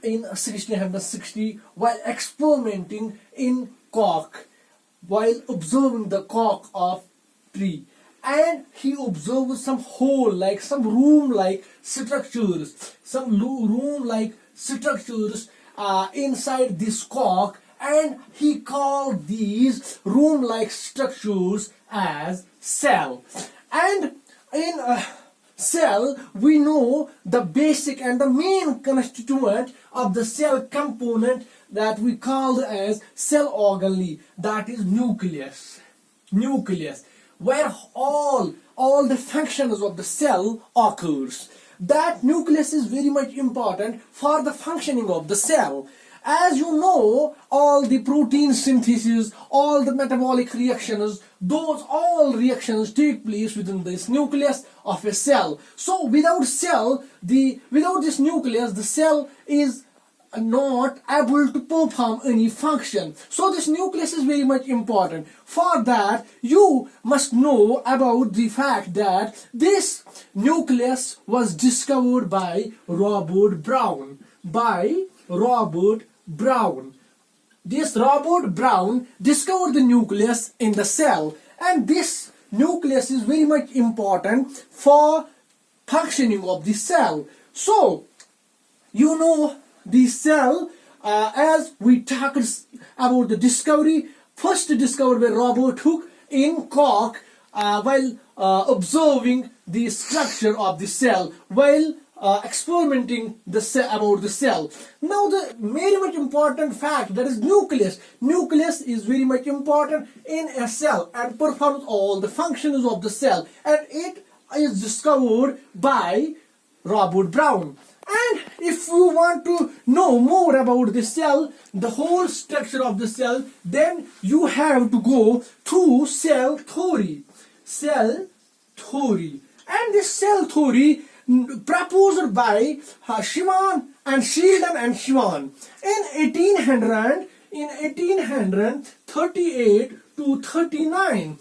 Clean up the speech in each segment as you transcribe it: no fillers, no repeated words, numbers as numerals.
in 1660 while experimenting in cork, while observing the cork of tree, and he observed some hole like some room like structures, inside this cork, and he called these room like structures as cell. And in cell, we know the basic and the main constituent of the cell component that we call as cell organelle, that is nucleus, where all the functions of the cell occurs. That nucleus is very much important for the functioning of the cell. As you know, all the protein synthesis, all the metabolic reactions, those all reactions take place within this nucleus of a cell. So without this nucleus, the cell is not able to perform any function. So this nucleus is very much important. For that, you must know about the fact that this nucleus was discovered by Robert Brown. This Robert Brown discovered the nucleus in the cell, and this nucleus is very much important for functioning of the cell. So you know the cell, as we talked about the first discovered by Robert Hooke in cork, while observing the structure of the cell, while experimenting about the cell. Now the very much important fact, that is nucleus. Nucleus is very much important in a cell and performs all the functions of the cell, and it is discovered by Robert Brown. And if you want to know more about the cell, the whole structure of the cell, then you have to go to cell theory. And this cell theory proposed by Schwann and Sheldon and Schwann in 1838 to 39.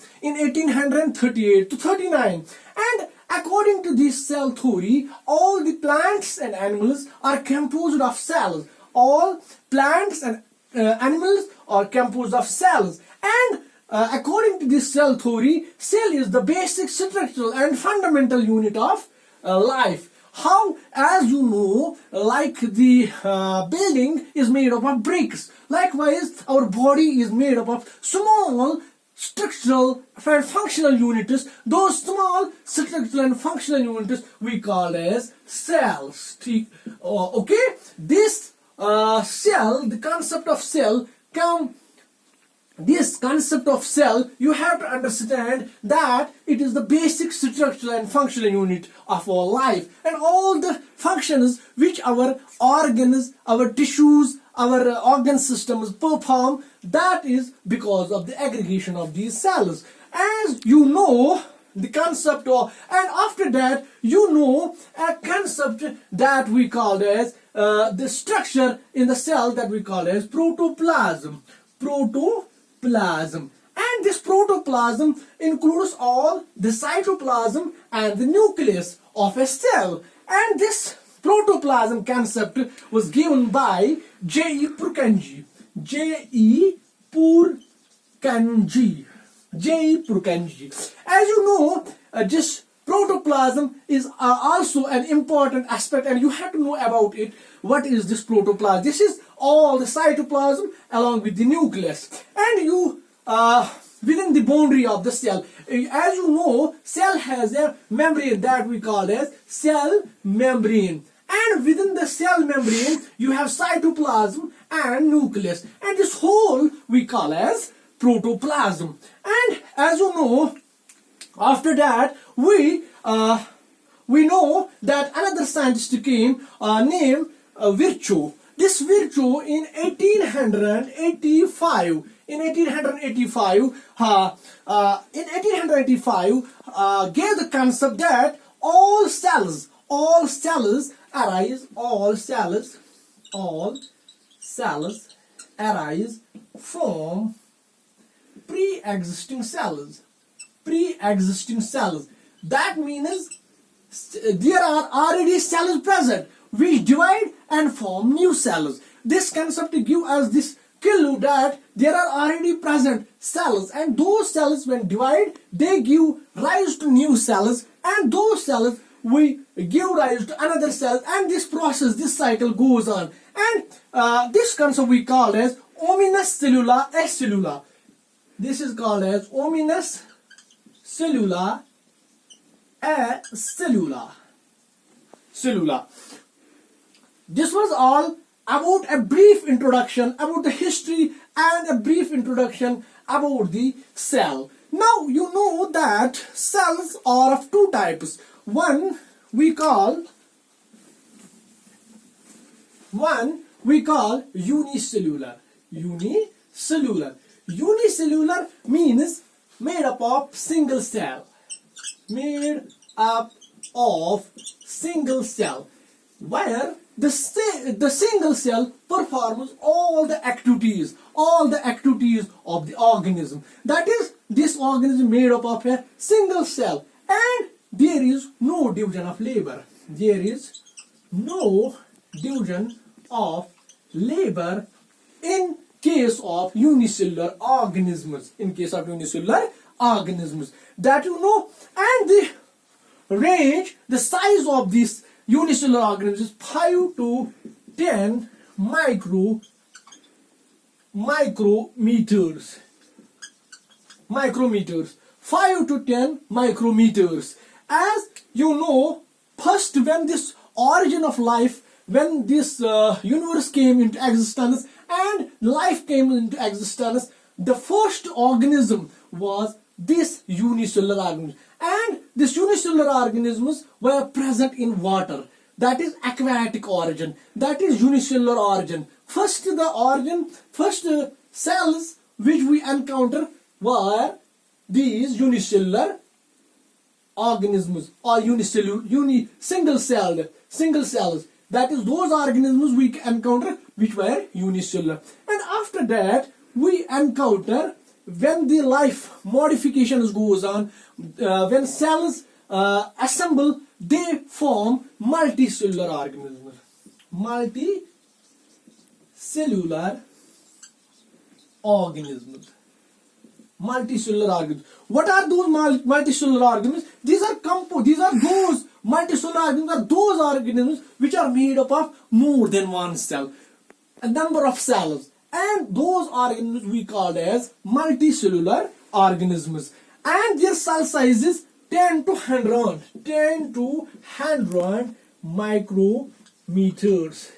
And according to this cell theory, all the plants and animals are composed of cells. All plants and animals are composed of cells. And according to this cell theory, cell is the basic structural and fundamental unit of life. How? As you know, like the building is made up of bricks. Likewise, our body is made up of small structural and functional units. Those small structural and functional units we call as cells. Okay? This cell, the concept of cell, you have to understand that it is the basic structural and functional unit of our life, and all the functions which our organs, our tissues, our organ systems perform, that is because of the aggregation of these cells. As you know the concept of, and after that you know a concept that we call as the structure in the cell that we call as protoplasm. And this protoplasm includes all the cytoplasm and the nucleus of a cell. And this protoplasm concept was given by J.E. Purkinje. As you know, this protoplasm is also an important aspect, and you have to know about it. What is this protoplasm? This is all the cytoplasm along with the nucleus, and you within the boundary of the cell. As you know, cell has a membrane that we call as cell membrane, and within the cell membrane you have cytoplasm and nucleus, and this whole we call as protoplasm. And as you know, after that we know that another scientist came named Virchow. This Virchow in 1885 gave the concept that all cells arise from pre-existing cells. That means there are already cells present. which divide and form new cells. This concept gives us this clue that there are already present cells, and those cells when divide they give rise to new cells, and those cells we give rise to another cell, and this process, this cycle goes on. And this concept we call as homogeneous cellula acellula. This is called as homogeneous cellula acellula. This was all about a brief introduction about the history and a brief introduction about the cell. Now you know that cells are of two types. One we call unicellular. Unicellular means made up of single cell. Where the single cell performs all the activities of the organism. That is, this organism made up of a single cell, and there is no division of labor. There is no division of labor in case of unicellular organisms. That you know, and the size of this unicellular organisms is 5 to 10 micrometers. 5 to 10 micrometers. As you know, first when this origin of life, when this universe came into existence and life came into existence, the first organism was this unicellular organism, and these unicellular organisms were present in water. That is aquatic origin. That is unicellular origin. First cells which we encounter were these unicellular organisms, or single cells. That is those organisms we encounter which were unicellular. And after that we encounter, when the life modifications goes on, when cells assemble, they form multicellular organisms. What are those multicellular organisms? These are those multicellular organisms are those organisms which are made up of more than one cell, a number of cells, and those organisms we call as multicellular organisms, and their cell size is 10 to 100 micrometers.